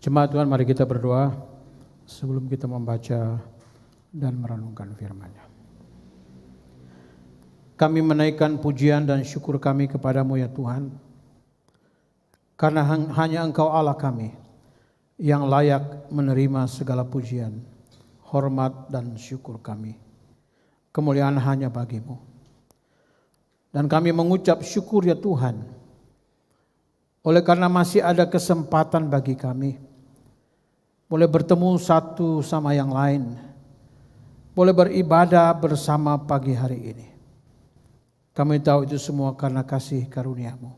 Jemaat Tuhan, mari kita berdoa sebelum kita membaca dan merenungkan firman-Nya. Kami menaikkan pujian dan syukur kami kepadamu ya Tuhan, karena hanya Engkau Allah kami yang layak menerima segala pujian, hormat dan syukur kami. Kemuliaan hanya bagimu. Dan kami mengucap syukur ya Tuhan, oleh karena masih ada kesempatan bagi kami boleh bertemu satu sama yang lain, boleh beribadah bersama pagi hari ini. Kami tahu itu semua karena kasih karunia-Mu.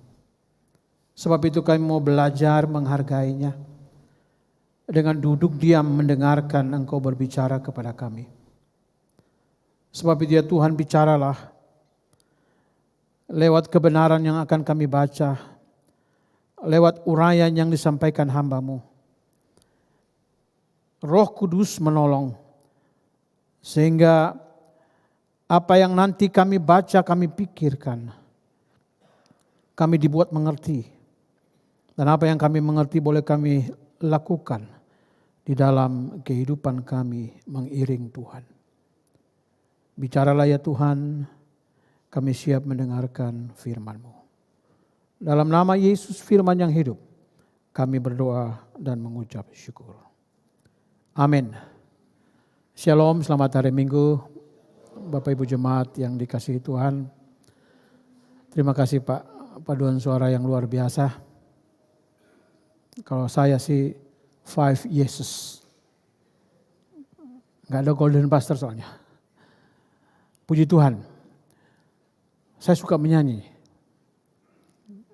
Sebab itu kami mau belajar menghargainya, dengan duduk diam mendengarkan Engkau berbicara kepada kami. Sebab itu ya Tuhan, bicaralah lewat kebenaran yang akan kami baca, lewat uraian yang disampaikan hamba-Mu. Roh Kudus menolong, sehingga apa yang nanti kami baca, kami pikirkan, kami dibuat mengerti. Dan apa yang kami mengerti boleh kami lakukan di dalam kehidupan kami mengiring Tuhan. Bicaralah ya Tuhan, kami siap mendengarkan firman-Mu. Dalam nama Yesus firman yang hidup, kami berdoa dan mengucap syukur. Amin. Shalom, selamat hari Minggu Bapak Ibu Jemaat yang dikasihi Tuhan. Terima kasih Pak paduan suara yang luar biasa. Kalau saya sih 5 Yesus. Gak ada golden pastor soalnya. Puji Tuhan. Saya suka menyanyi.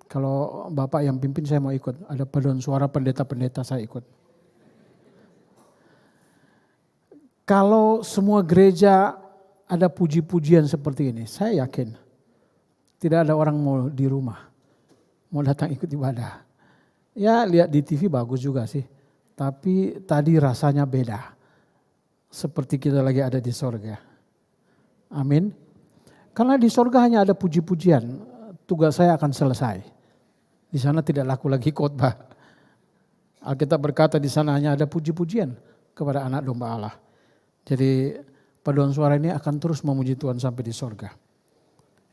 Kalau Bapak yang pimpin saya mau ikut. Ada paduan suara pendeta-pendeta saya ikut. Kalau semua gereja ada puji-pujian seperti ini, saya yakin tidak ada orang mau di rumah, mau datang ikut ibadah. Ya lihat di TV bagus juga sih, tapi tadi rasanya beda. Seperti kita lagi ada di sorga. Amin. Karena di sorga hanya ada puji-pujian, tugas saya akan selesai. Di sana tidak laku lagi khotbah. Alkitab berkata di sana hanya ada puji-pujian kepada anak domba Allah. Jadi paduan suara ini akan terus memuji Tuhan sampai di sorga.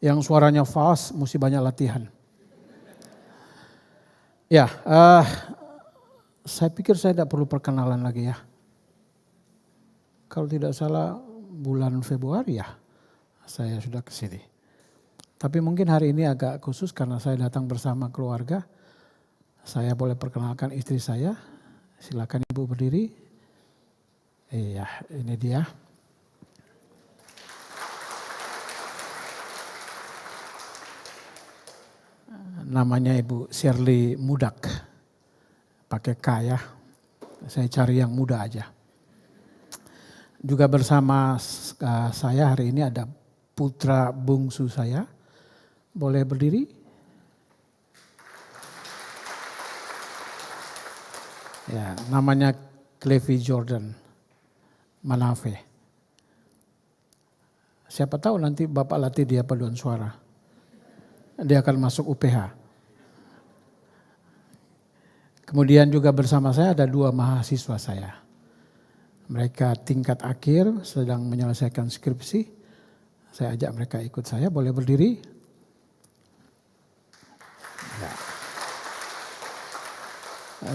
Yang suaranya fals mesti banyak latihan. Ya, saya pikir saya tidak perlu perkenalan lagi ya. Kalau tidak salah bulan Februari ya saya sudah ke sini. Tapi mungkin hari ini agak khusus karena saya datang bersama keluarga. Saya boleh perkenalkan istri saya. Silakan Ibu berdiri. Iya, ini dia. Namanya Ibu Shirley Mudak. Pakai K ya. Saya cari yang muda aja. Juga bersama saya hari ini ada putra bungsu saya. Boleh berdiri? Ya, namanya Clevy Jordan Manafe. Siapa tahu nanti Bapak latih dia paduan suara. Dia akan masuk UPH. Kemudian juga bersama saya ada 2 mahasiswa saya. Mereka tingkat akhir sedang menyelesaikan skripsi. Saya ajak mereka ikut saya, boleh berdiri? Ya.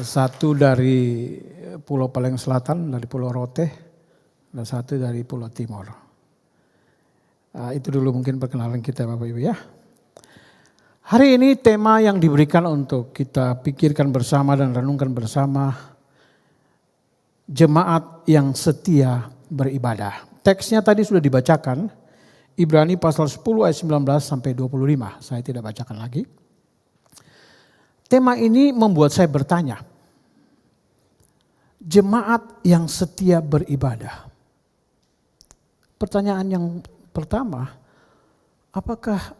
Satu dari Pulau Paleng Selatan, dari Pulau Rote. Dan satu dari Pulau Timur. Itu dulu mungkin perkenalan kita Bapak Ibu ya. Hari ini tema yang diberikan untuk kita pikirkan bersama dan renungkan bersama. Jemaat yang setia beribadah. Teksnya tadi sudah dibacakan. Ibrani pasal 10 ayat 19 sampai 25. Saya tidak bacakan lagi. Tema ini membuat saya bertanya. Jemaat yang setia beribadah. Pertanyaan yang pertama, apakah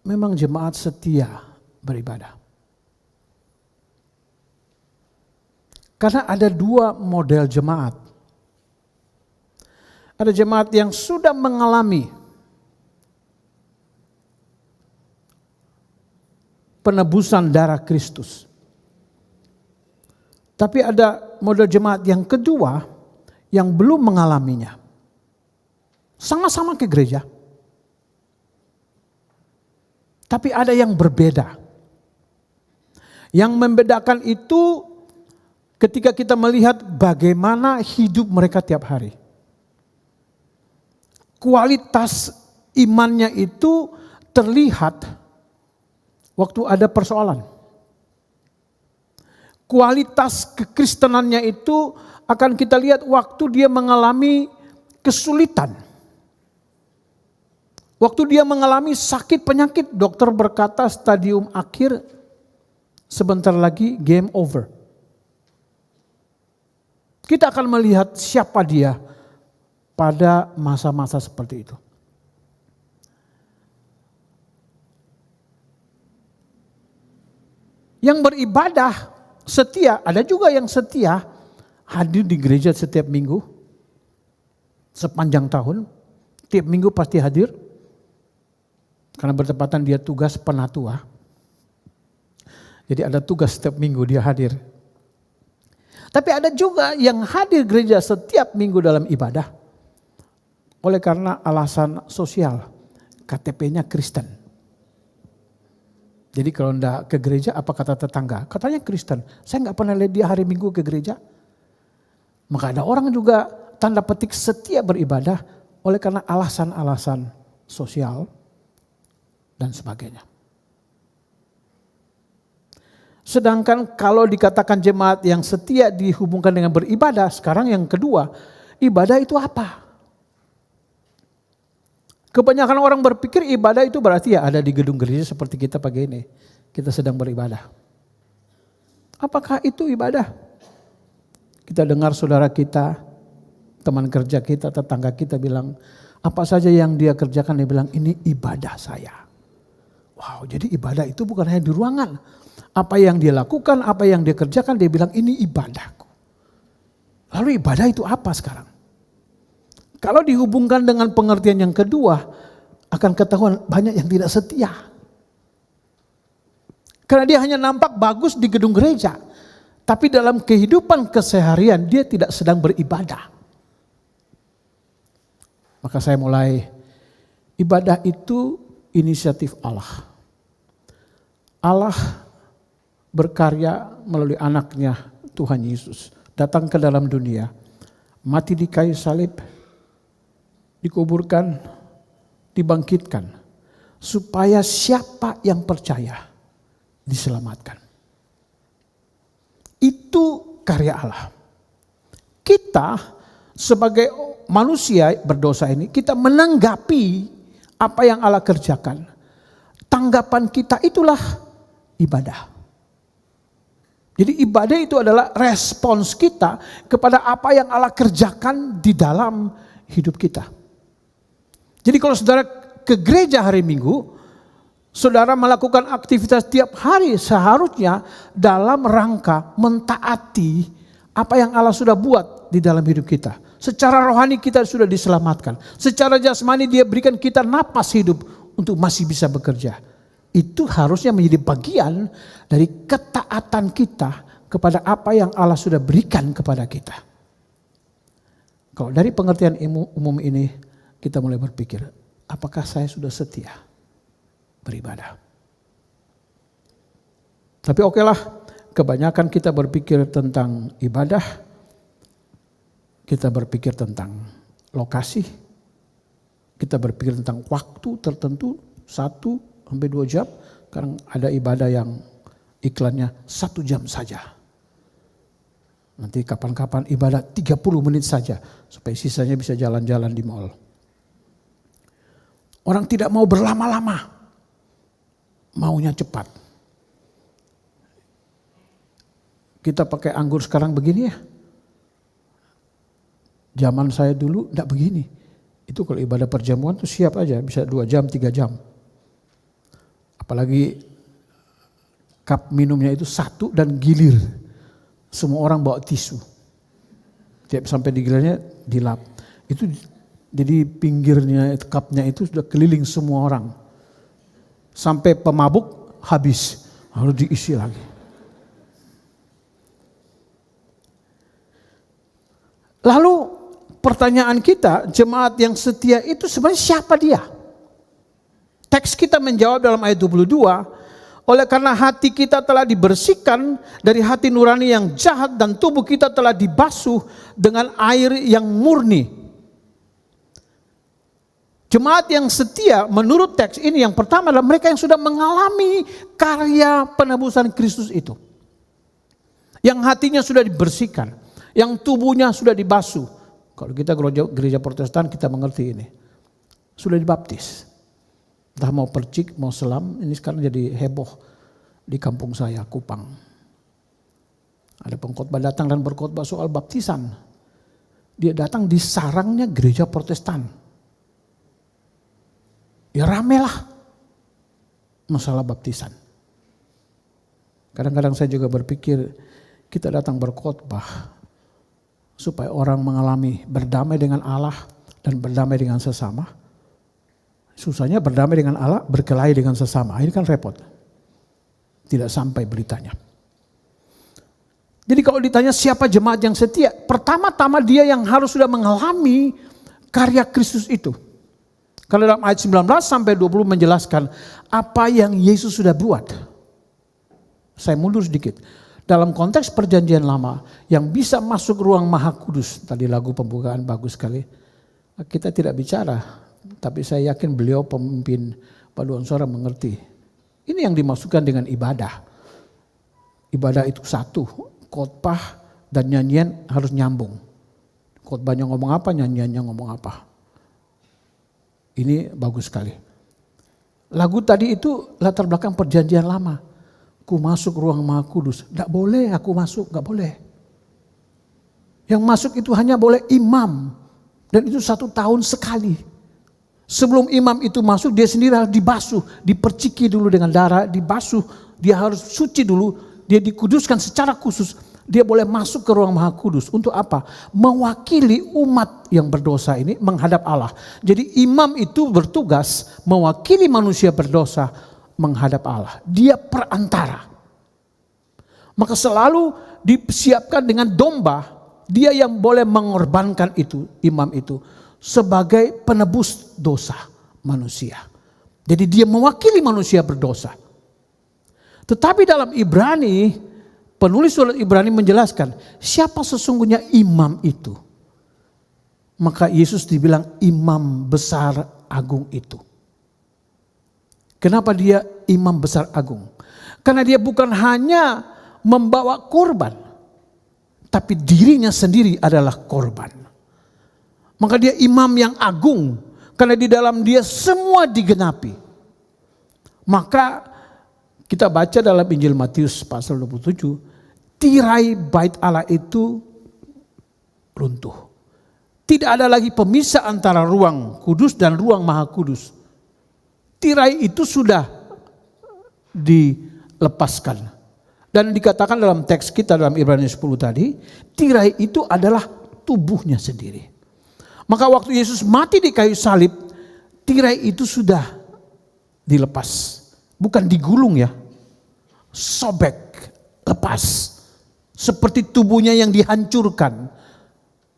memang jemaat setia beribadah? Karena ada 2 model jemaat. Ada jemaat yang sudah mengalami penebusan darah Kristus. Tapi ada model jemaat yang kedua yang belum mengalaminya. Sama-sama ke gereja. Tapi ada yang berbeda. Yang membedakan itu ketika kita melihat bagaimana hidup mereka tiap hari. Kualitas imannya itu terlihat waktu ada persoalan. Kualitas kekristenannya itu akan kita lihat waktu dia mengalami kesulitan. Waktu dia mengalami sakit penyakit, dokter berkata stadium akhir, sebentar lagi game over. Kita akan melihat siapa dia pada masa-masa seperti itu. Yang beribadah setia, ada juga yang setia hadir di gereja setiap minggu, sepanjang tahun, tiap minggu pasti hadir. Karena bertepatan dia tugas penatua. Jadi ada tugas setiap minggu dia hadir. Tapi ada juga yang hadir gereja setiap minggu dalam ibadah. Oleh karena alasan sosial, KTP-nya Kristen. Jadi kalau enggak ke gereja apa kata tetangga? Katanya Kristen, saya enggak pernah lihat dia hari minggu ke gereja. Maka ada orang juga tanda petik setia beribadah oleh karena alasan-alasan sosial dan sebagainya. Sedangkan kalau dikatakan jemaat yang setia dihubungkan dengan beribadah, sekarang yang kedua, ibadah itu apa? Kebanyakan orang berpikir ibadah itu berarti ya ada di gedung gereja seperti kita pagi ini. Kita sedang beribadah. Apakah itu ibadah? Kita dengar saudara kita, teman kerja kita, tetangga kita bilang, apa saja yang dia kerjakan dia bilang ini ibadah saya. Wow, jadi ibadah itu bukan hanya di ruangan. Apa yang dia lakukan, apa yang dia kerjakan, dia bilang ini ibadahku. Lalu ibadah itu apa sekarang? Kalau dihubungkan dengan pengertian yang kedua, akan ketahuan banyak yang tidak setia. Karena dia hanya nampak bagus di gedung gereja. Tapi dalam kehidupan keseharian dia tidak sedang beribadah. Maka saya mulai, ibadah itu inisiatif Allah. Allah berkarya melalui anaknya Tuhan Yesus. Datang ke dalam dunia, mati di kayu salib, dikuburkan, dibangkitkan. Supaya siapa yang percaya diselamatkan. Itu karya Allah. Kita sebagai manusia berdosa ini, kita menanggapi apa yang Allah kerjakan. Tanggapan kita itulah ibadah. Jadi ibadah itu adalah respons kita kepada apa yang Allah kerjakan di dalam hidup kita. Jadi kalau saudara ke gereja hari Minggu, saudara melakukan aktivitas tiap hari seharusnya dalam rangka mentaati apa yang Allah sudah buat di dalam hidup kita. Secara rohani kita sudah diselamatkan. Secara jasmani dia berikan kita napas hidup untuk masih bisa bekerja. Itu harusnya menjadi bagian dari ketaatan kita kepada apa yang Allah sudah berikan kepada kita. Kalau dari pengertian umum ini kita mulai berpikir, apakah saya sudah setia beribadah? Tapi okelah, kebanyakan kita berpikir tentang ibadah, kita berpikir tentang lokasi, kita berpikir tentang waktu tertentu, 1-2 jam. Sekarang ada ibadah yang iklannya 1 jam saja. Nanti kapan-kapan ibadah 30 menit saja, supaya sisanya bisa jalan-jalan di mall. Orang tidak mau berlama-lama, maunya cepat. Kita pakai anggur sekarang begini ya. Zaman saya dulu enggak begini. Itu kalau ibadah perjamuan tuh siap aja, bisa 2 jam, 3 jam. Apalagi cup minumnya itu 1 dan gilir. Semua orang bawa tisu. Tiap sampai di gilirnya dilap. Itu jadi pinggirnya cupnya itu sudah keliling semua orang. Sampai pemabuk habis, harus diisi lagi. Lalu pertanyaan kita, jemaat yang setia itu sebenarnya siapa dia? Teks kita menjawab dalam ayat 22, oleh karena hati kita telah dibersihkan dari hati nurani yang jahat dan tubuh kita telah dibasuh dengan air yang murni. Jemaat yang setia menurut teks ini yang pertama adalah mereka yang sudah mengalami karya penebusan Kristus itu. Yang hatinya sudah dibersihkan, yang tubuhnya sudah dibasuh. Kalau kita gereja Protestan kita mengerti ini. Sudah dibaptis. Entah mau percik, mau selam, ini sekarang jadi heboh di kampung saya, Kupang. Ada pengkhotbah datang dan berkhotbah soal baptisan. Dia datang di sarangnya gereja Protestan. Ya ramelah masalah baptisan. Kadang-kadang saya juga berpikir kita datang berkhotbah supaya orang mengalami berdamai dengan Allah dan berdamai dengan sesama. Susahnya berdamai dengan Allah, berkelahi dengan sesama. Ini kan repot. Tidak sampai beritanya. Jadi kalau ditanya siapa jemaat yang setia, pertama-tama dia yang harus sudah mengalami karya Kristus itu. Karena dalam ayat 19 sampai 20 menjelaskan apa yang Yesus sudah buat. Saya mundur sedikit. Dalam konteks perjanjian lama yang bisa masuk ruang Maha Kudus. Tadi lagu pembukaan bagus sekali. Kita tidak bicara. Tapi saya yakin beliau pemimpin paduan suara mengerti. Ini yang dimaksudkan dengan ibadah. Ibadah itu satu. Khotbah dan nyanyian harus nyambung. Khotbahnya ngomong apa, nyanyiannya ngomong apa. Ini bagus sekali. Lagu tadi itu latar belakang perjanjian lama. Ku masuk ruang Maha Kudus. Tidak boleh aku masuk, tidak boleh. Yang masuk itu hanya boleh imam. Dan itu 1 tahun sekali. Sebelum imam itu masuk, dia sendiri harus dibasuh. Diperciki dulu dengan darah, dibasuh. Dia harus suci dulu. Dia dikuduskan secara khusus. Dia boleh masuk ke ruang Maha Kudus. Untuk apa? Mewakili umat yang berdosa ini menghadap Allah. Jadi imam itu bertugas mewakili manusia berdosa menghadap Allah. Dia perantara. Maka selalu disiapkan dengan domba. Dia yang boleh mengorbankan itu, imam itu. Sebagai penebus dosa manusia. Jadi dia mewakili manusia berdosa. Tetapi dalam Ibrani, penulis surat Ibrani menjelaskan siapa sesungguhnya imam itu. Maka Yesus dibilang imam besar agung itu. Kenapa dia imam besar agung? Karena dia bukan hanya membawa korban, tapi dirinya sendiri adalah korban. Maka dia imam yang agung, karena di dalam dia semua digenapi. Maka kita baca dalam Injil Matius pasal 27, tirai bait Allah itu runtuh. Tidak ada lagi pemisah antara ruang kudus dan ruang Maha Kudus. Tirai itu sudah dilepaskan. Dan dikatakan dalam teks kita dalam Ibrani 10 tadi, tirai itu adalah tubuhnya sendiri. Maka waktu Yesus mati di kayu salib, tirai itu sudah dilepas. Bukan digulung ya, sobek, lepas. Seperti tubuhnya yang dihancurkan.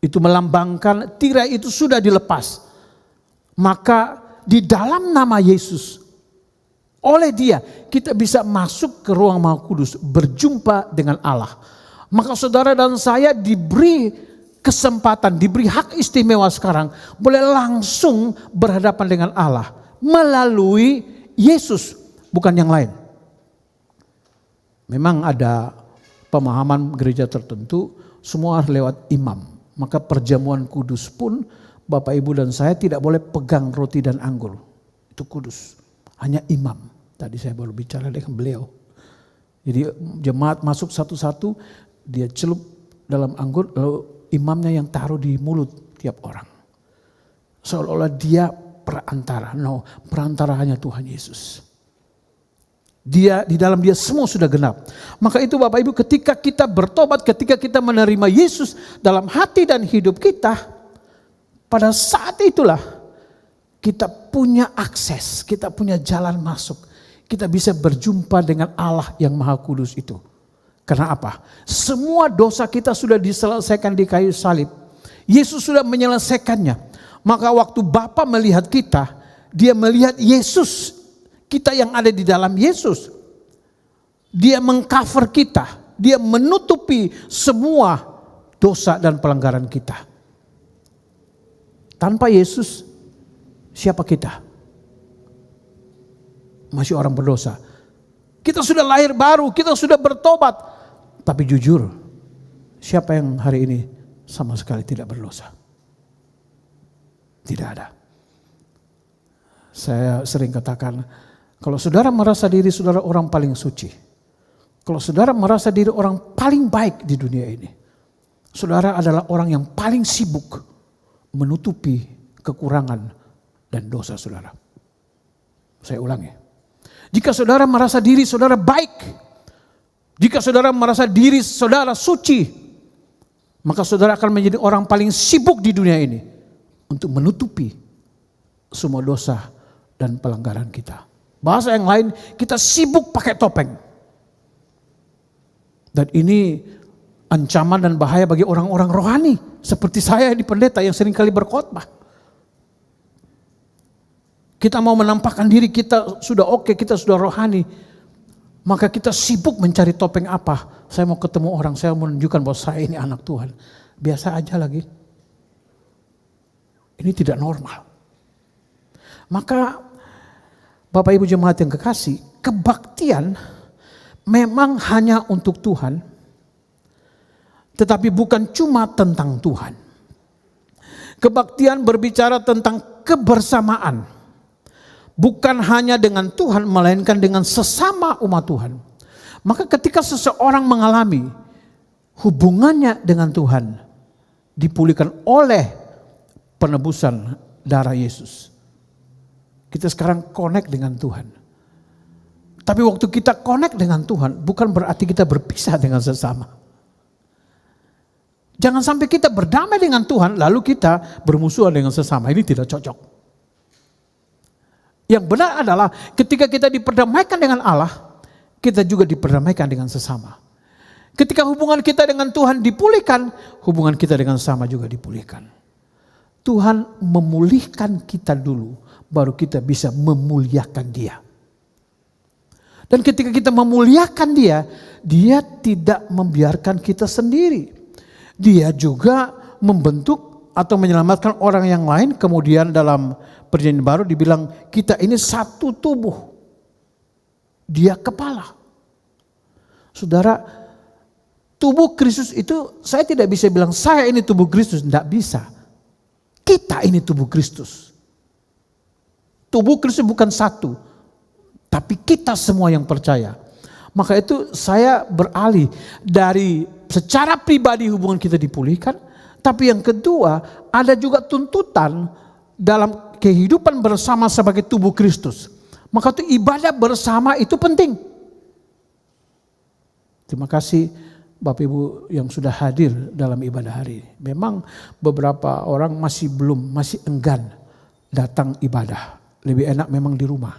Itu melambangkan tirai itu sudah dilepas. Maka di dalam nama Yesus, oleh dia kita bisa masuk ke ruang Maha Kudus, berjumpa dengan Allah. Maka saudara dan saya diberi kesempatan, diberi hak istimewa sekarang, boleh langsung berhadapan dengan Allah melalui Yesus, bukan yang lain. Memang ada pemahaman gereja tertentu semua harus lewat imam. Maka perjamuan kudus pun Bapak Ibu dan saya tidak boleh pegang roti dan anggur. Itu kudus. Hanya imam. Tadi saya baru bicara dengan beliau. Jadi jemaat masuk satu-satu, dia celup dalam anggur, lalu imamnya yang taruh di mulut tiap orang. Seolah-olah dia perantara. No, perantara hanya Tuhan Yesus. Dia di dalam dia semua sudah genap. Maka itu Bapak Ibu, ketika kita bertobat, ketika kita menerima Yesus dalam hati dan hidup kita, pada saat itulah kita punya akses, kita punya jalan masuk. Kita bisa berjumpa dengan Allah yang Maha Kudus itu. Karena apa? Semua dosa kita sudah diselesaikan di kayu salib. Yesus sudah menyelesaikannya. Maka waktu Bapa melihat kita, dia melihat Yesus, kita yang ada di dalam Yesus. Dia mengcover kita, dia menutupi semua dosa dan pelanggaran kita. Tanpa Yesus, siapa kita? Masih orang berdosa. Kita sudah lahir baru, kita sudah bertobat. Tapi jujur, siapa yang hari ini sama sekali tidak berdosa? Tidak ada. Saya sering katakan, kalau saudara merasa diri saudara orang paling suci, kalau saudara merasa diri orang paling baik di dunia ini, saudara adalah orang yang paling sibuk menutupi kekurangan dan dosa saudara. Saya ulangi. Jika saudara merasa diri saudara baik, jika saudara merasa diri saudara suci, maka saudara akan menjadi orang paling sibuk di dunia ini untuk menutupi semua dosa dan pelanggaran kita. Bahasa yang lain, kita sibuk pakai topeng. Dan ini ancaman dan bahaya bagi orang-orang rohani seperti saya di pendeta yang seringkali berkhotbah. Kita mau menampakkan diri kita sudah oke, kita sudah rohani. Maka kita sibuk mencari topeng apa. Saya mau ketemu orang, saya mau menunjukkan bahwa saya ini anak Tuhan. Biasa aja lagi. Ini tidak normal. Maka Bapak Ibu jemaat yang kekasih, kebaktian memang hanya untuk Tuhan. Tetapi bukan cuma tentang Tuhan. Kebaktian berbicara tentang kebersamaan. Bukan hanya dengan Tuhan, melainkan dengan sesama umat Tuhan. Maka ketika seseorang mengalami hubungannya dengan Tuhan dipulihkan oleh penebusan darah Yesus, kita sekarang connect dengan Tuhan. Tapi waktu kita connect dengan Tuhan, bukan berarti kita berpisah dengan sesama. Jangan sampai kita berdamai dengan Tuhan, lalu kita bermusuhan dengan sesama. Ini tidak cocok. Yang benar adalah ketika kita diperdamaikan dengan Allah, kita juga diperdamaikan dengan sesama. Ketika hubungan kita dengan Tuhan dipulihkan, hubungan kita dengan sesama juga dipulihkan. Tuhan memulihkan kita dulu, baru kita bisa memuliakan Dia. Dan ketika kita memuliakan Dia, Dia tidak membiarkan kita sendiri. Dia juga membentuk atau menyelamatkan orang yang lain. Kemudian dalam Perjanjian Baru dibilang kita ini satu tubuh. Dia kepala. Saudara, tubuh Kristus itu saya tidak bisa bilang saya ini tubuh Kristus, tidak bisa. Kita ini tubuh Kristus. Tubuh Kristus bukan satu, tapi kita semua yang percaya. Maka itu saya beralih dari secara pribadi hubungan kita dipulihkan, tapi yang kedua ada juga tuntutan dalam kehidupan bersama sebagai tubuh Kristus. Maka itu ibadah bersama itu penting. Terima kasih Bapak Ibu yang sudah hadir dalam ibadah hari ini. Memang beberapa orang masih enggan datang ibadah. Lebih enak memang di rumah.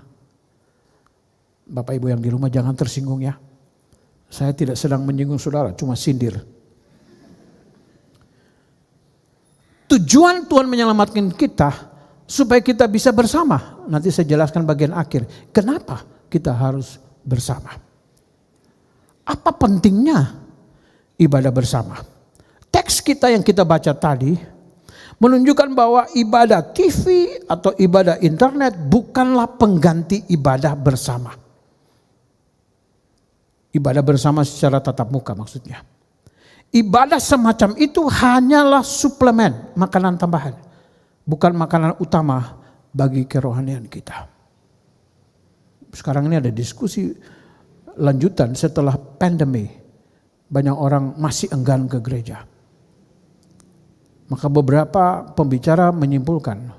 Bapak Ibu yang di rumah jangan tersinggung ya. Saya tidak sedang menyinggung saudara, cuma sindir. Tujuan Tuhan menyelamatkan kita supaya kita bisa bersama. Nanti saya jelaskan bagian akhir. Kenapa kita harus bersama? Apa pentingnya ibadah bersama? Teks kita yang kita baca tadi menunjukkan bahwa ibadah TV atau ibadah internet bukanlah pengganti ibadah bersama. Ibadah bersama secara tatap muka maksudnya. Ibadah semacam itu hanyalah suplemen, makanan tambahan. Bukan makanan utama bagi kerohanian kita. Sekarang ini ada diskusi lanjutan setelah pandemi. Banyak orang masih enggan ke gereja. Maka beberapa pembicara menyimpulkan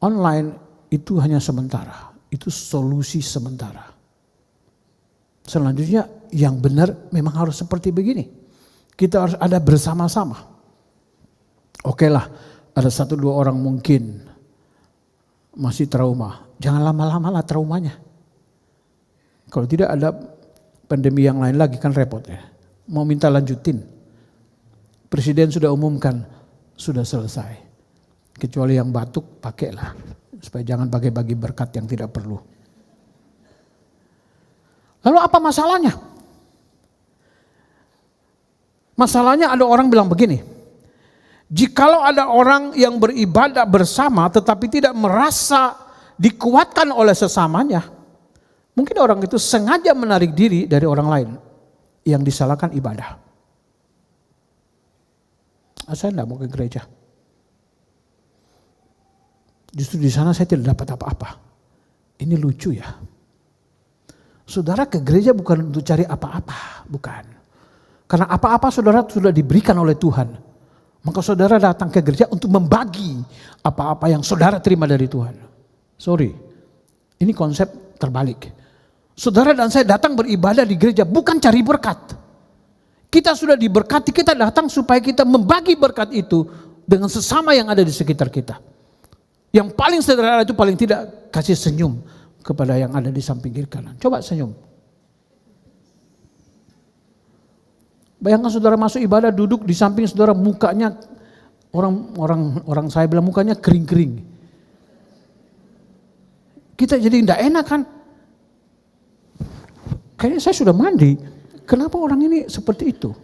online itu hanya sementara. Itu solusi sementara. Selanjutnya yang benar memang harus seperti begini. Kita harus ada bersama-sama. Oke lah, ada 1-2 orang mungkin masih trauma. Jangan lama-lama lah traumanya. Kalau tidak ada pandemi yang lain lagi kan repot ya. Mau minta lanjutin. Presiden sudah umumkan, sudah selesai. Kecuali yang batuk, pakailah. Supaya jangan bagi-bagi berkat yang tidak perlu. Lalu apa masalahnya? Masalahnya ada orang bilang begini, jikalau ada orang yang beribadah bersama tetapi tidak merasa dikuatkan oleh sesamanya, mungkin orang itu sengaja menarik diri dari orang lain yang disalahkan ibadah. Saya tidak mau ke gereja. Justru di sana saya tidak dapat apa-apa. Ini lucu ya. Saudara ke gereja bukan untuk cari apa-apa, bukan. Karena apa-apa saudara sudah diberikan oleh Tuhan. Maka saudara datang ke gereja untuk membagi apa-apa yang saudara terima dari Tuhan. Sorry, ini konsep terbalik. Saudara dan saya datang beribadah di gereja bukan cari berkat. Kita sudah diberkati, kita datang supaya kita membagi berkat itu dengan sesama yang ada di sekitar kita. Yang paling sederhana itu paling tidak kasih senyum kepada yang ada di samping kiri kanan. Coba senyum. Bayangkan saudara masuk ibadah, duduk di samping saudara, mukanya orang saya bilang mukanya kering-kering. Kita jadi tidak enak kan? Kayaknya saya sudah mandi. Kenapa orang ini seperti itu?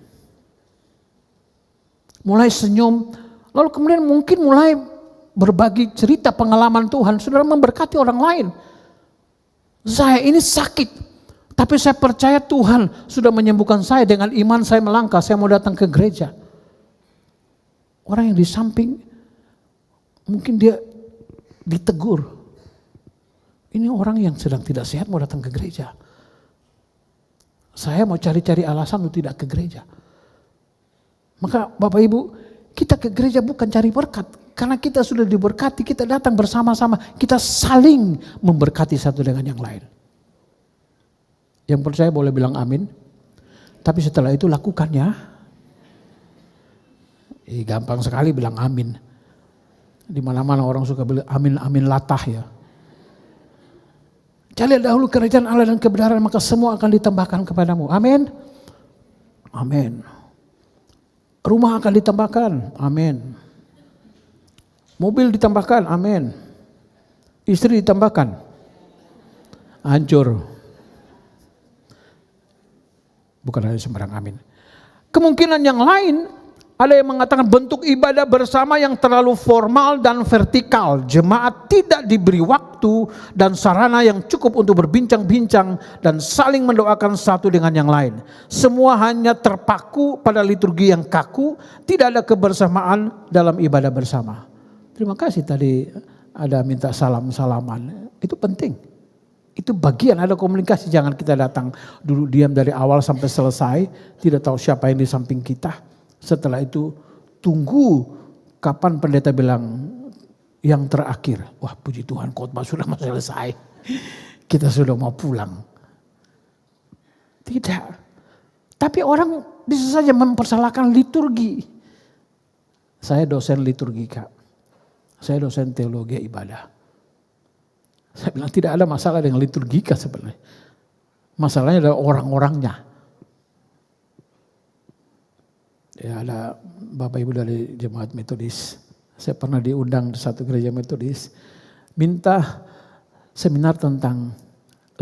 Mulai senyum, lalu kemudian mungkin mulai berbagi cerita pengalaman Tuhan. Saudara memberkati orang lain. Saya ini sakit. Tapi saya percaya Tuhan sudah menyembuhkan saya, dengan iman saya melangkah, saya mau datang ke gereja. Orang yang di samping mungkin dia ditegur. Ini orang yang sedang tidak sehat mau datang ke gereja. Saya mau cari-cari alasan untuk tidak ke gereja. Maka Bapak Ibu, kita ke gereja bukan cari berkat. Karena kita sudah diberkati, kita datang bersama-sama, kita saling memberkati satu dengan yang lain. Yang percaya boleh bilang amin. Tapi setelah itu lakukannya. Gampang sekali bilang amin. Di mana-mana orang suka bilang amin, amin latah ya. Cari dahulu kerajaan Allah dan kebenaran, maka semua akan ditambahkan kepadamu. Amin. Amin. Rumah akan ditambahkan. Amin. Mobil ditambahkan. Amin. Istri ditambahkan. Hancur. Bukan hanya sembarang amin. Kemungkinan yang lain, ada yang mengatakan bentuk ibadah bersama yang terlalu formal dan vertikal. Jemaat tidak diberi waktu dan sarana yang cukup untuk berbincang-bincang dan saling mendoakan satu dengan yang lain. Semua hanya terpaku pada liturgi yang kaku, tidak ada kebersamaan dalam ibadah bersama. Terima kasih tadi ada minta salam-salaman, itu penting. Itu bagian, ada komunikasi, jangan kita datang duduk diam dari awal sampai selesai, tidak tahu siapa yang di samping kita. Setelah itu tunggu kapan pendeta bilang yang terakhir. Wah puji Tuhan khotbah sudah mau selesai, kita sudah mau pulang. Tidak. Tapi orang bisa saja mempersalahkan liturgi. Saya dosen liturgi Kak, saya dosen teologi ibadah. Saya bilang tidak ada masalah dengan liturgika sebenarnya. Masalahnya adalah orang-orangnya. Ya, ada Bapak Ibu dari Jemaat Metodis. Saya pernah diundang di satu gereja Metodis. Minta seminar tentang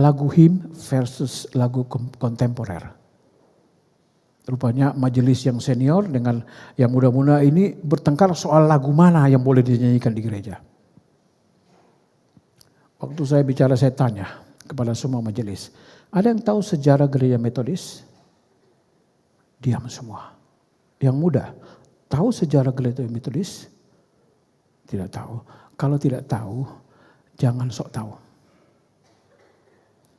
lagu him versus lagu kontemporer. Rupanya majelis yang senior dengan yang muda-muda ini bertengkar soal lagu mana yang boleh dinyanyikan di gereja. Waktu saya bicara, saya tanya kepada semua majelis, ada yang tahu sejarah gereja Metodis? Diam semua. Yang muda, tahu sejarah gereja Metodis? Tidak tahu. Kalau tidak tahu, jangan sok tahu.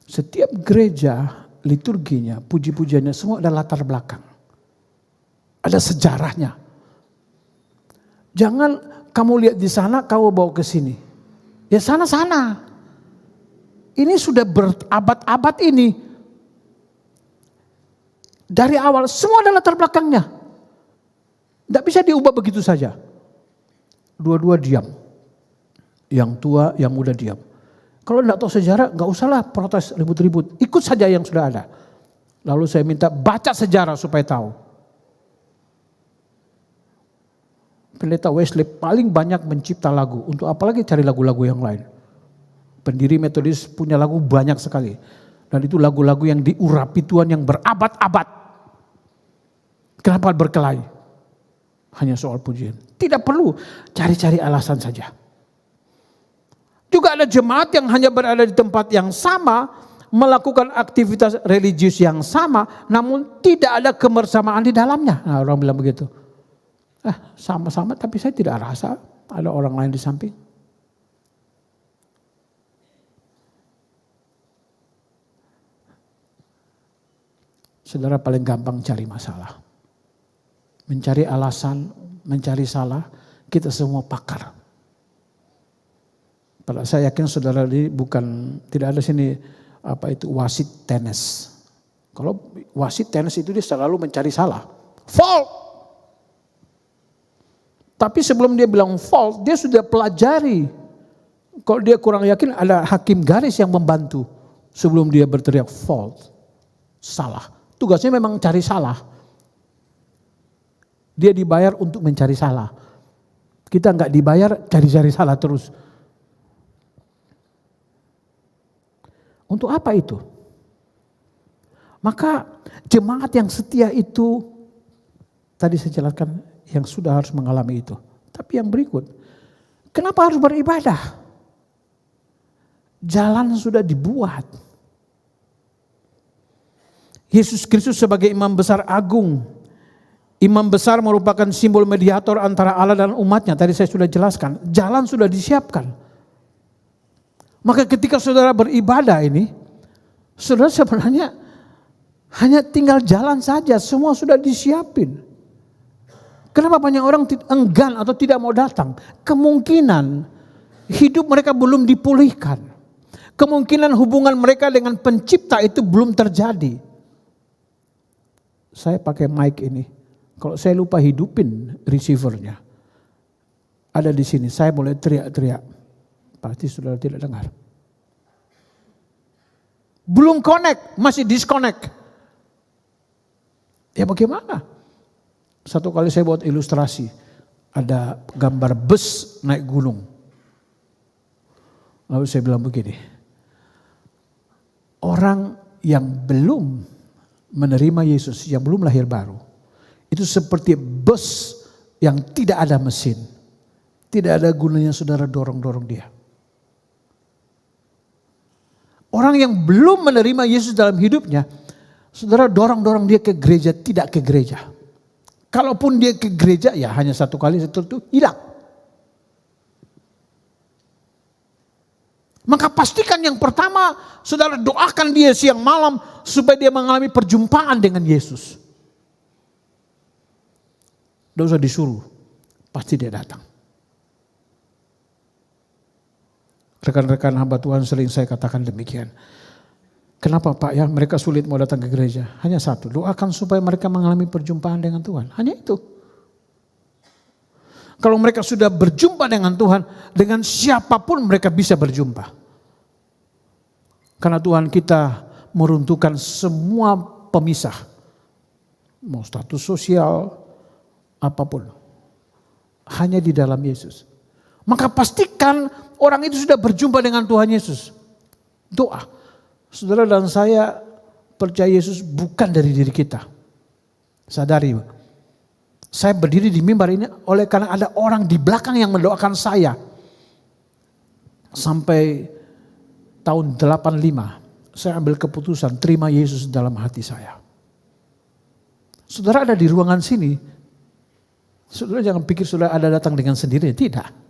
Setiap gereja, liturginya, puji-pujiannya, semua ada latar belakang. Ada sejarahnya. Jangan kamu lihat di sana, kamu bawa ke sini. Ya sana-sana. Ini sudah berabad-abad ini. Dari awal semua ada latar belakangnya. Tidak bisa diubah begitu saja. Dua-dua diam. Yang tua, yang muda diam. Kalau tidak tahu sejarah, gak usahlah protes ribut-ribut. Ikut saja yang sudah ada. Lalu saya minta baca sejarah supaya tahu. Pendeta Wesley paling banyak mencipta lagu. Untuk apalagi cari lagu-lagu yang lain. Pendiri Metodis punya lagu banyak sekali. Dan itu lagu-lagu yang diurapi Tuhan yang berabad-abad. Kenapa berkelahi? Hanya soal pujian. Tidak perlu cari-cari alasan saja. Juga ada jemaat yang hanya berada di tempat yang sama, melakukan aktivitas religius yang sama, namun tidak ada kebersamaan di dalamnya. Nah, orang bilang begitu. Sama-sama tapi saya tidak rasa ada orang lain di samping. Saudara paling gampang cari masalah. Mencari alasan, mencari salah, kita semua pakar. Padahal saya yakin saudara ini tidak ada sini wasit tenis. Kalau wasit tenis itu dia selalu mencari salah. Fault. Tapi sebelum dia bilang fault, dia sudah pelajari. Kalau dia kurang yakin ada hakim garis yang membantu. Sebelum dia berteriak fault. Salah. Tugasnya memang cari salah. Dia dibayar untuk mencari salah. Kita enggak dibayar cari-cari salah terus. Untuk apa itu? Maka jemaat yang setia itu, tadi saya jelaskan yang sudah harus mengalami itu. Tapi yang berikut, kenapa harus beribadah? Jalan sudah dibuat. Yesus Kristus sebagai imam besar agung. Imam besar merupakan simbol mediator antara Allah dan umatnya. Tadi saya sudah jelaskan, jalan sudah disiapkan. Maka ketika saudara beribadah ini, saudara sebenarnya hanya tinggal jalan saja, semua sudah disiapin. Kenapa banyak orang enggan atau tidak mau datang? Kemungkinan hidup mereka belum dipulihkan. Kemungkinan hubungan mereka dengan pencipta itu belum terjadi. Saya pakai mic ini. Kalau saya lupa hidupin receivernya, ada di sini, saya mulai teriak-teriak. Pasti saudara tidak dengar. Belum connect, masih disconnect. Ya bagaimana? Satu kali saya buat ilustrasi. Ada gambar bus naik gunung. Lalu saya bilang begini. Orang yang belum menerima Yesus, yang belum lahir baru. Itu seperti bus yang tidak ada mesin. Tidak ada gunanya saudara dorong-dorong dia. Orang yang belum menerima Yesus dalam hidupnya, saudara dorong-dorong dia ke gereja, tidak ke gereja. Kalaupun dia ke gereja, ya hanya satu kali setelah itu hilang. Maka pastikan yang pertama, saudara doakan dia siang malam supaya dia mengalami perjumpaan dengan Yesus. Tidak usah disuruh, pasti dia datang. Rekan-rekan hamba Tuhan sering saya katakan demikian. Kenapa Pak ya mereka sulit mau datang ke gereja? Hanya satu, doakan supaya mereka mengalami perjumpaan dengan Tuhan. Hanya itu. Kalau mereka sudah berjumpa dengan Tuhan, dengan siapapun mereka bisa berjumpa. Karena Tuhan kita meruntuhkan semua pemisah. Mau status sosial, apapun. Hanya di dalam Yesus. Maka pastikan orang itu sudah berjumpa dengan Tuhan Yesus. Doa. Saudara dan saya percaya Yesus bukan dari diri kita. Sadari. Saya berdiri di mimbar ini oleh karena ada orang di belakang yang mendoakan saya. Sampai tahun 85 saya ambil keputusan terima Yesus dalam hati saya. Saudara ada di ruangan sini. Saudara jangan pikir saudara ada datang dengan sendiri. Tidak.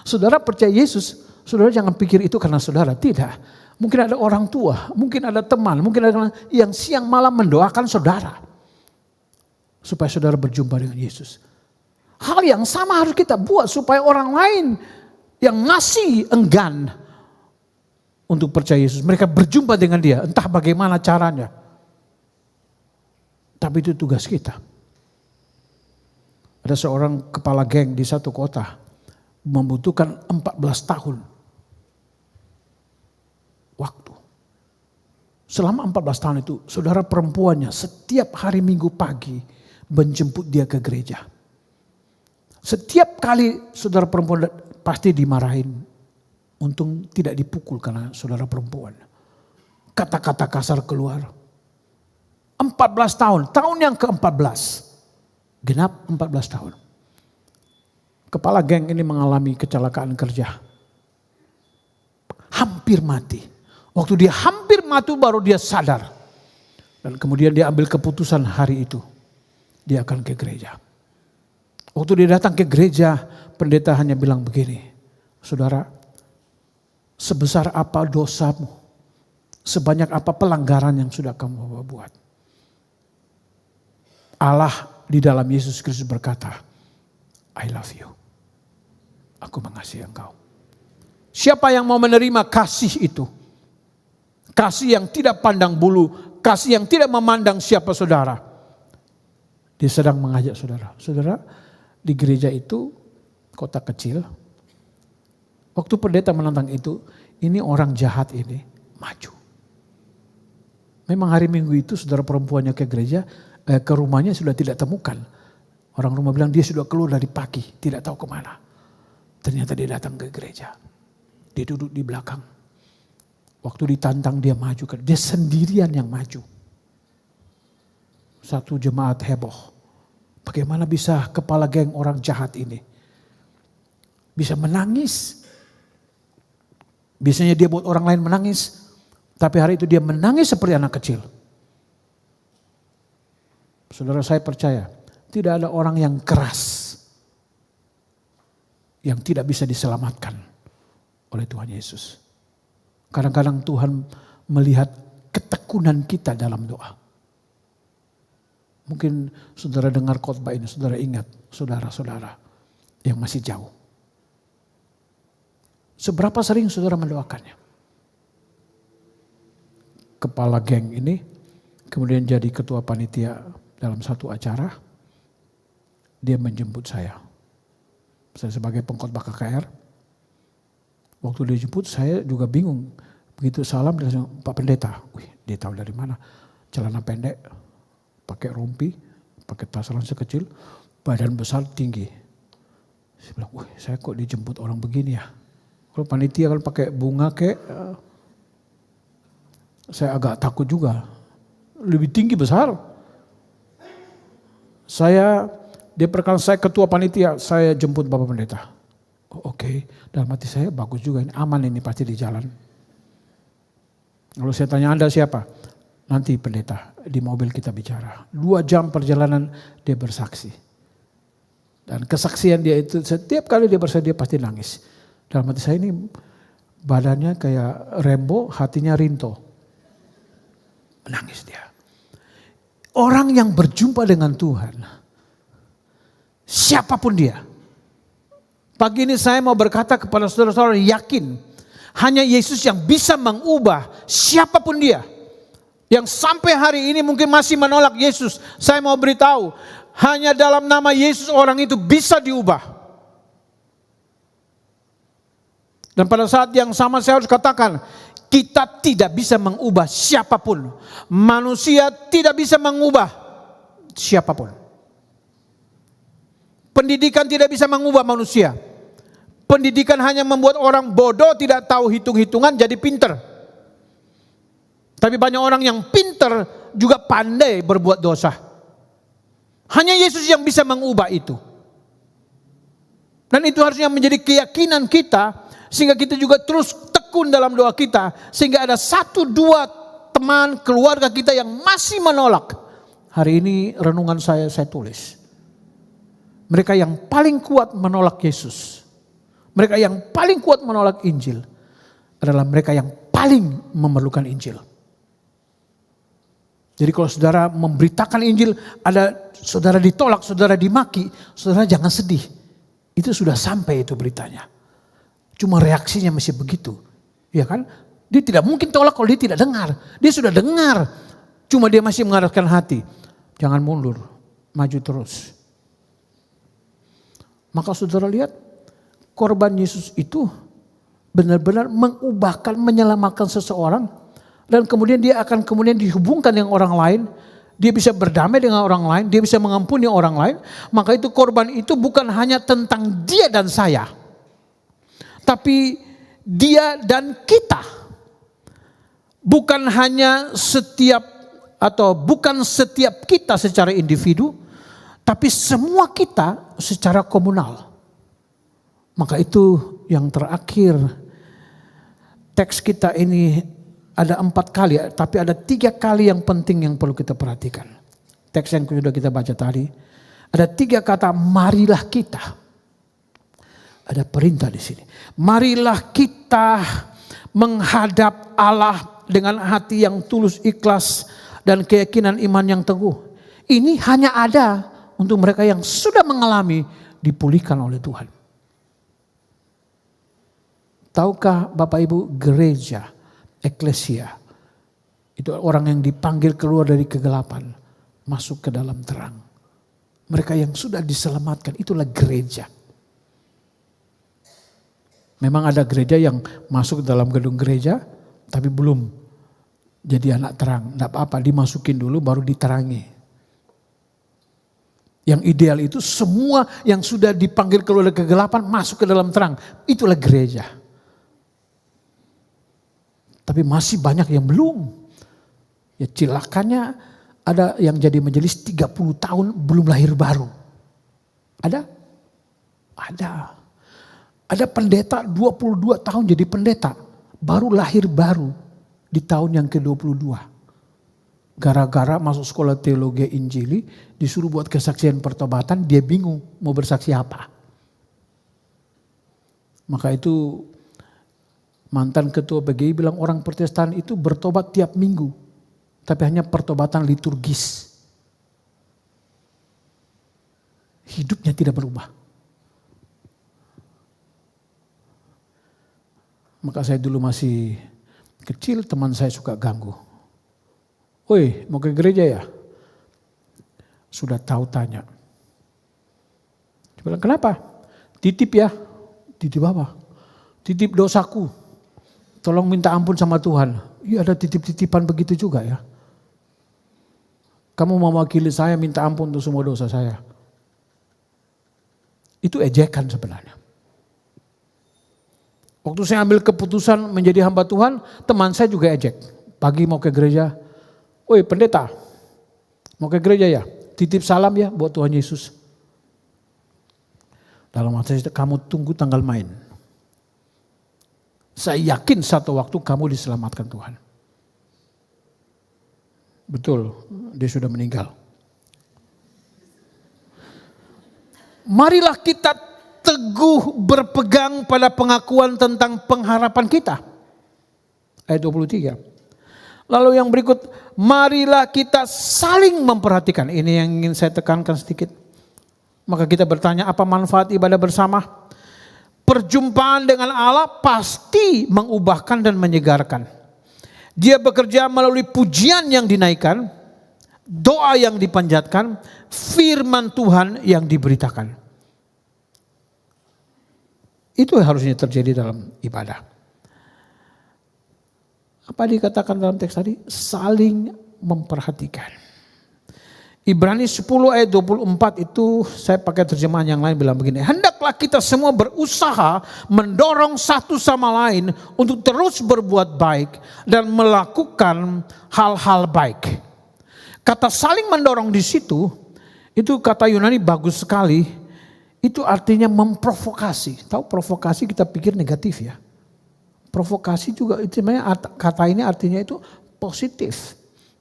Saudara percaya Yesus, saudara jangan pikir itu karena saudara. Tidak. Mungkin ada orang tua, mungkin ada teman, mungkin ada yang siang malam mendoakan saudara. Supaya saudara berjumpa dengan Yesus. Hal yang sama harus kita buat supaya orang lain yang masih enggan untuk percaya Yesus. Mereka berjumpa dengan dia, entah bagaimana caranya. Tapi itu tugas kita. Ada seorang kepala geng di satu kota. Membutuhkan 14 tahun waktu. Selama 14 tahun itu, saudara perempuannya setiap hari Minggu pagi menjemput dia ke gereja. Setiap kali saudara perempuan pasti dimarahin. Untung tidak dipukul karena saudara perempuan. Kata-kata kasar keluar. 14 tahun, tahun yang ke-14. Genap 14 tahun. Kepala geng ini mengalami kecelakaan kerja. Hampir mati. Waktu dia hampir mati baru dia sadar. Dan kemudian dia ambil keputusan hari itu. Dia akan ke gereja. Waktu dia datang ke gereja, pendeta hanya bilang begini. Saudara, sebesar apa dosamu, sebanyak apa pelanggaran yang sudah kamu buat. Allah di dalam Yesus Kristus berkata, I love you. Aku mengasihi engkau. Siapa yang mau menerima kasih itu? Kasih yang tidak pandang bulu, kasih yang tidak memandang siapa saudara. Dia sedang mengajak saudara. Saudara, di gereja itu kota kecil. Waktu pendeta menantang itu, ini orang jahat ini maju. Memang hari Minggu itu saudara perempuannya ke gereja, ke rumahnya sudah tidak temukan. Orang rumah bilang dia sudah keluar dari pagi, tidak tahu kemana. Ternyata dia datang ke gereja. Dia duduk di belakang. Waktu ditantang dia maju, dia sendirian yang maju. Satu jemaat heboh. Bagaimana bisa kepala geng orang jahat ini bisa menangis? Biasanya dia buat orang lain menangis, tapi hari itu dia menangis seperti anak kecil. Saudara, saya percaya tidak ada orang yang keras yang tidak bisa diselamatkan oleh Tuhan Yesus. Kadang-kadang Tuhan melihat ketekunan kita dalam doa. Mungkin saudara dengar khotbah ini, saudara ingat saudara-saudara yang masih jauh. Seberapa sering saudara mendoakannya? Kepala geng ini kemudian jadi ketua panitia dalam satu acara. Dia menjemput saya. Saya sebagai pengkhotbah KKR. Waktu dia jemput saya juga bingung. Begitu salam dia bilang, Pak Pendeta. Wih, dia tahu dari mana. Celana pendek, pakai rompi, pakai tas ransel kecil, badan besar tinggi. Saya bilang, wih, saya kok dijemput orang begini ya. Kalau panitia kalau pakai bunga kayak, saya agak takut juga. Lebih tinggi besar. Dia perkenalkan saya ketua panitia, saya jemput Bapak Pendeta. Oh, oke. Dalam hati saya bagus juga, ini aman ini pasti di jalan. Kalau saya tanya Anda siapa? Nanti pendeta, di mobil kita bicara. 2 jam perjalanan dia bersaksi. Dan kesaksian dia itu setiap kali dia bersaksi dia pasti nangis. Dalam hati saya ini badannya kayak Rembo, hatinya Rinto. Menangis dia. Orang yang berjumpa dengan Tuhan, siapapun dia. Pagi ini saya mau berkata kepada saudara-saudara yakin, hanya Yesus yang bisa mengubah siapapun dia. Yang sampai hari ini mungkin masih menolak Yesus. Saya mau beritahu, hanya dalam nama Yesus orang itu bisa diubah. Dan pada saat yang sama saya harus katakan, kita tidak bisa mengubah siapapun. Manusia tidak bisa mengubah siapapun. Pendidikan tidak bisa mengubah manusia. Pendidikan hanya membuat orang bodoh, tidak tahu hitung-hitungan jadi pinter. Tapi banyak orang yang pinter juga pandai berbuat dosa. Hanya Yesus yang bisa mengubah itu. Dan itu harusnya menjadi keyakinan kita, sehingga kita juga terus tekun dalam doa kita. Sehingga ada 1-2 teman keluarga kita yang masih menolak. Hari ini renungan saya tulis. Mereka yang paling kuat menolak Yesus. Mereka yang paling kuat menolak Injil adalah mereka yang paling memerlukan Injil. Jadi kalau saudara memberitakan Injil, ada saudara ditolak, saudara dimaki, saudara jangan sedih. Itu sudah sampai itu beritanya. Cuma reaksinya masih begitu. Ya kan? Dia tidak mungkin tolak kalau dia tidak dengar. Dia sudah dengar. Cuma dia masih mengarahkan hati. Jangan mundur, maju terus. Maka saudara lihat, korban Yesus itu benar-benar mengubahkan, menyelamatkan seseorang. Dan kemudian dia akan kemudian dihubungkan dengan orang lain. dia bisa berdamai dengan orang lain, dia bisa mengampuni orang lain, maka itu korban itu bukan hanya tentang dia dan saya, tapi dia dan kita. Bukan hanya bukan setiap kita secara individu, tapi semua kita secara komunal. Maka itu yang terakhir, teks kita ini ada 4 kali, tapi ada 3 kali yang penting yang perlu kita perhatikan. Teks yang sudah kita baca tadi, ada 3 kata marilah kita. Ada perintah di sini. Marilah kita menghadap Allah dengan hati yang tulus, ikhlas, dan keyakinan iman yang teguh. Ini hanya ada untuk mereka yang sudah mengalami dipulihkan oleh Tuhan. Tahukah Bapak Ibu, gereja, eklesia, itu orang yang dipanggil keluar dari kegelapan, masuk ke dalam terang. Mereka yang sudah diselamatkan, itulah gereja. Memang ada gereja yang masuk ke dalam gedung gereja, tapi belum jadi anak terang. Tidak apa-apa, dimasukin dulu baru diterangi. Yang ideal itu semua yang sudah dipanggil keluar dari kegelapan masuk ke dalam terang. Itulah gereja. Tapi masih banyak yang belum. Ya cilakanya ada yang jadi majelis 30 tahun belum lahir baru. Ada? Ada. Ada pendeta 22 tahun jadi pendeta. Baru lahir baru di tahun yang ke-22. Gara-gara masuk sekolah teologi Injili, disuruh buat kesaksian pertobatan, dia bingung mau bersaksi apa. Maka itu mantan ketua PGI bilang orang Protestan itu bertobat tiap minggu. Tapi hanya pertobatan liturgis. Hidupnya tidak berubah. Maka saya dulu masih kecil, teman saya suka ganggu. Woi, mau ke gereja ya? Sudah tahu tanya. Dia bilang, kenapa? Titip ya. Titip apa? Titip dosaku. Tolong minta ampun sama Tuhan. Iya, ada titip-titipan begitu juga ya. Kamu mewakili saya minta ampun untuk semua dosa saya. Itu ejekan sebenarnya. Waktu saya ambil keputusan menjadi hamba Tuhan, teman saya juga ejek. Pagi mau ke gereja, woi pendeta, mau ke gereja ya? Titip salam ya buat Tuhan Yesus. Dalam hati saya, kamu tunggu tanggal main. Saya yakin satu waktu kamu diselamatkan Tuhan. Betul, dia sudah meninggal. Marilah kita teguh berpegang pada pengakuan tentang pengharapan kita. Ayat 23. Lalu yang berikut, marilah kita saling memperhatikan. Ini yang ingin saya tekankan sedikit. Maka kita bertanya, apa manfaat ibadah bersama? Perjumpaan dengan Allah pasti mengubahkan dan menyegarkan. Dia bekerja melalui pujian yang dinaikkan, doa yang dipanjatkan, firman Tuhan yang diberitakan. Itu yang harusnya terjadi dalam ibadah. Apa dikatakan dalam teks tadi? Saling memperhatikan. Ibrani 10 ayat 24 itu saya pakai terjemahan yang lain bilang begini. Hendaklah kita semua berusaha mendorong satu sama lain untuk terus berbuat baik dan melakukan hal-hal baik. Kata saling mendorong di situ, itu kata Yunani bagus sekali. Itu artinya memprovokasi. Tahu provokasi kita pikir negatif ya. Provokasi juga itu sebenarnya kata ini artinya itu positif.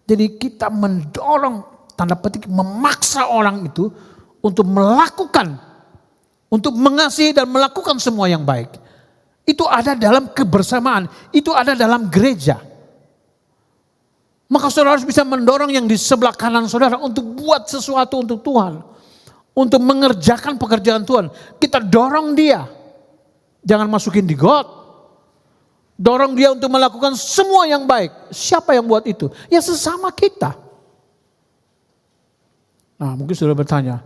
Jadi kita mendorong, tanda petik memaksa orang itu untuk melakukan, untuk mengasihi dan melakukan semua yang baik. Itu ada dalam kebersamaan, itu ada dalam gereja. Maka saudara harus bisa mendorong yang di sebelah kanan saudara untuk buat sesuatu untuk Tuhan. Untuk mengerjakan pekerjaan Tuhan. Kita dorong dia. Jangan masukin di got. Dorong dia untuk melakukan semua yang baik. Siapa yang buat itu? Ya sesama kita. Nah mungkin sudah bertanya,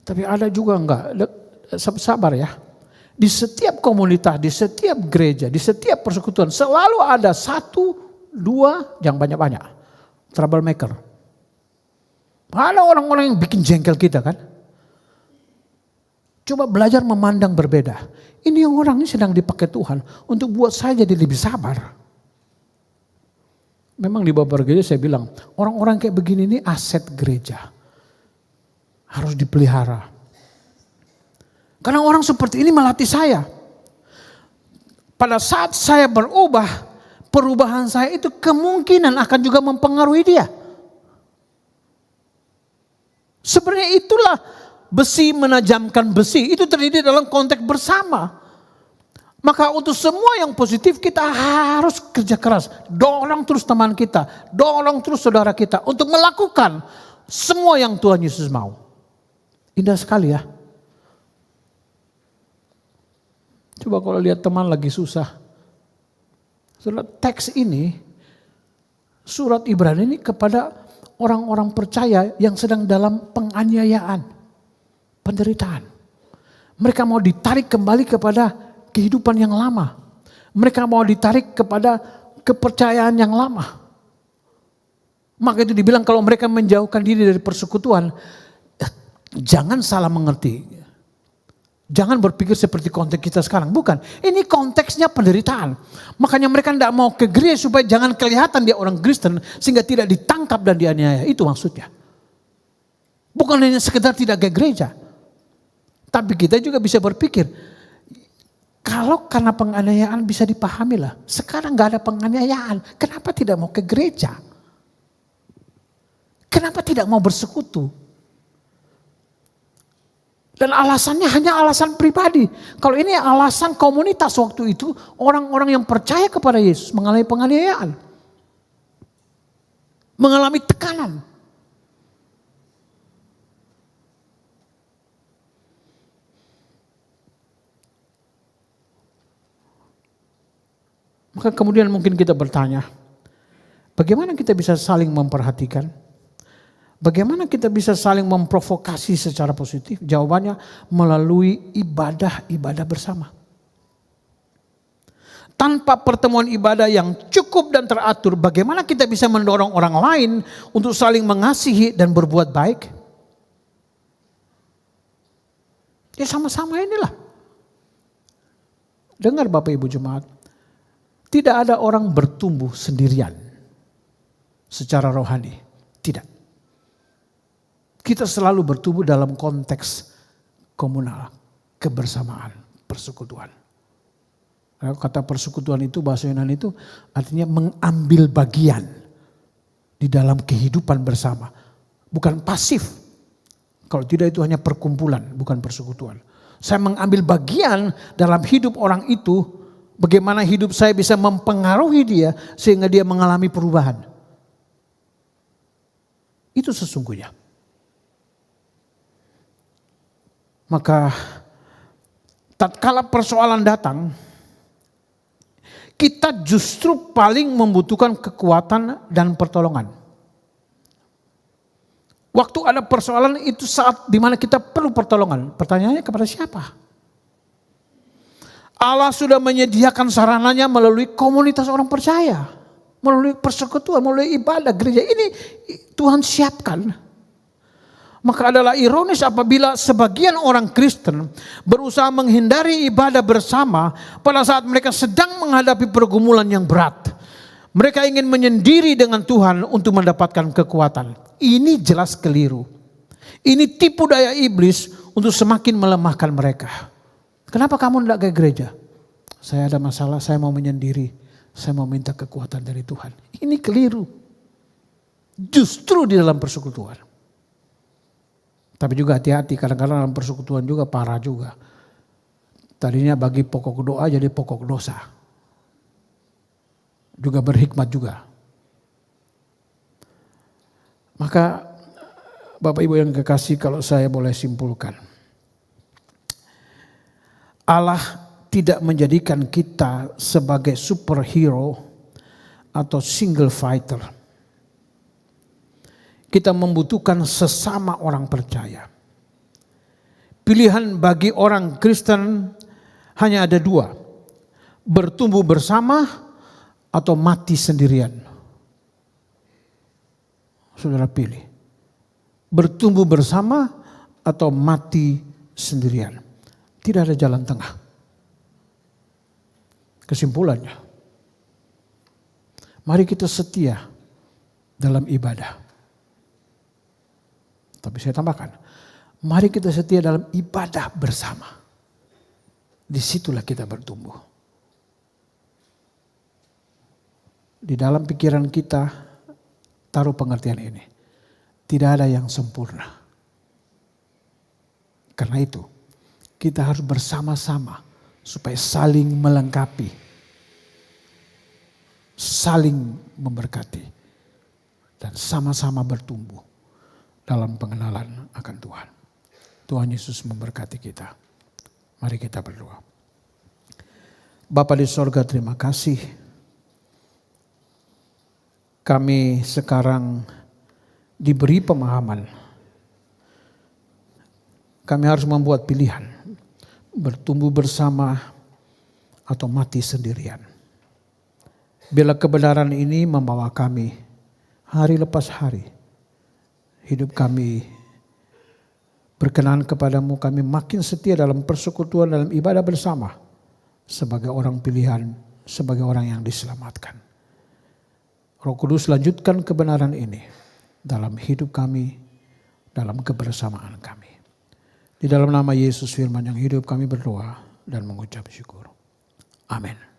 tapi ada juga enggak? Sabar ya. Di setiap komunitas, di setiap gereja, di setiap persekutuan selalu ada 1, 2, jangan banyak-banyak. Troublemaker. Ada orang-orang yang bikin jengkel kita kan. Coba belajar memandang berbeda. Ini yang orang ini sedang dipakai Tuhan untuk buat saya jadi lebih sabar. Memang di beberapa gereja saya bilang, orang-orang kayak begini ini aset gereja. Harus dipelihara. Karena orang seperti ini melatih saya. Pada saat saya berubah, perubahan saya itu kemungkinan akan juga mempengaruhi dia. Sebenarnya itulah besi menajamkan besi, itu terjadi dalam konteks bersama. Maka untuk semua yang positif kita harus kerja keras. Dorong terus teman kita, dorong terus saudara kita untuk melakukan semua yang Tuhan Yesus mau. Indah sekali ya. Coba kalau lihat teman lagi susah. Teks ini, surat Ibrani ini kepada orang-orang percaya yang sedang dalam penganiayaan. Penderitaan. Mereka mau ditarik kembali kepada kehidupan yang lama. Mereka mau ditarik kepada kepercayaan yang lama. Maka itu dibilang kalau mereka menjauhkan diri dari persekutuan, jangan salah mengerti. Jangan berpikir seperti konteks kita sekarang. Bukan, ini konteksnya penderitaan. Makanya mereka tidak mau ke gereja supaya jangan kelihatan dia orang Kristen sehingga tidak ditangkap dan dianiaya. Itu maksudnya. Bukan hanya sekedar tidak ke gereja. Tapi kita juga bisa berpikir, kalau karena penganiayaan bisa dipahami lah. Sekarang gak ada penganiayaan, kenapa tidak mau ke gereja? Kenapa tidak mau bersekutu? Dan alasannya hanya alasan pribadi. Kalau ini alasan komunitas waktu itu, orang-orang yang percaya kepada Yesus mengalami penganiayaan. Mengalami tekanan. Maka kemudian mungkin kita bertanya, bagaimana kita bisa saling memperhatikan? Bagaimana kita bisa saling memprovokasi secara positif? Jawabannya melalui ibadah-ibadah bersama. Tanpa pertemuan ibadah yang cukup dan teratur, bagaimana kita bisa mendorong orang lain untuk saling mengasihi dan berbuat baik? Ya sama-sama inilah. Dengar Bapak Ibu Jemaat. Tidak ada orang bertumbuh sendirian secara rohani. Tidak. Kita selalu bertumbuh dalam konteks komunal, kebersamaan, persekutuan. Kata persekutuan itu bahasa Yunani itu artinya mengambil bagian di dalam kehidupan bersama. Bukan pasif. Kalau tidak itu hanya perkumpulan, bukan persekutuan. Saya mengambil bagian dalam hidup orang itu. Bagaimana hidup saya bisa mempengaruhi dia sehingga dia mengalami perubahan. Itu sesungguhnya. Maka tatkala persoalan datang, kita justru paling membutuhkan kekuatan dan pertolongan. Waktu ada persoalan itu saat dimana kita perlu pertolongan. Pertanyaannya kepada siapa? Allah sudah menyediakan sarananya melalui komunitas orang percaya. Melalui persekutuan, melalui ibadah gereja. Ini Tuhan siapkan. Maka adalah ironis apabila sebagian orang Kristen berusaha menghindari ibadah bersama pada saat mereka sedang menghadapi pergumulan yang berat. Mereka ingin menyendiri dengan Tuhan untuk mendapatkan kekuatan. Ini jelas keliru. Ini tipu daya iblis untuk semakin melemahkan mereka. Kenapa kamu tidak ke gereja? Saya ada masalah, saya mau menyendiri. Saya mau minta kekuatan dari Tuhan. Ini keliru. Justru di dalam persekutuan. Tapi juga hati-hati, kadang-kadang dalam persekutuan juga parah juga. Tadinya bagi pokok doa jadi pokok dosa. Juga berhikmat juga. Maka Bapak Ibu yang kekasih, kalau saya boleh simpulkan. Allah tidak menjadikan kita sebagai superhero atau single fighter. Kita membutuhkan sesama orang percaya. Pilihan bagi orang Kristen hanya ada dua. Bertumbuh bersama atau mati sendirian. Saudara pilih. bertumbuh bersama atau mati sendirian. Tidak ada jalan tengah. Kesimpulannya, mari kita setia dalam ibadah. Tapi saya tambahkan, mari kita setia dalam ibadah bersama. Disitulah kita bertumbuh. Di dalam pikiran kita taruh pengertian ini. Tidak ada yang sempurna. Karena itu kita harus bersama-sama supaya saling melengkapi. Saling memberkati. Dan sama-sama bertumbuh dalam pengenalan akan Tuhan. Tuhan Yesus memberkati kita. Mari kita berdoa. Bapa di sorga, terima kasih. Kami sekarang diberi pemahaman. Kami harus membuat pilihan. Bertumbuh bersama atau mati sendirian. Bila kebenaran ini membawa kami hari lepas hari. Hidup kami berkenan kepadamu, kami makin setia dalam persekutuan, dalam ibadah bersama. Sebagai orang pilihan, sebagai orang yang diselamatkan. Roh Kudus, lanjutkan kebenaran ini dalam hidup kami, dalam kebersamaan kami. Di dalam nama Yesus firman yang hidup kami berdoa dan mengucap syukur. Amin.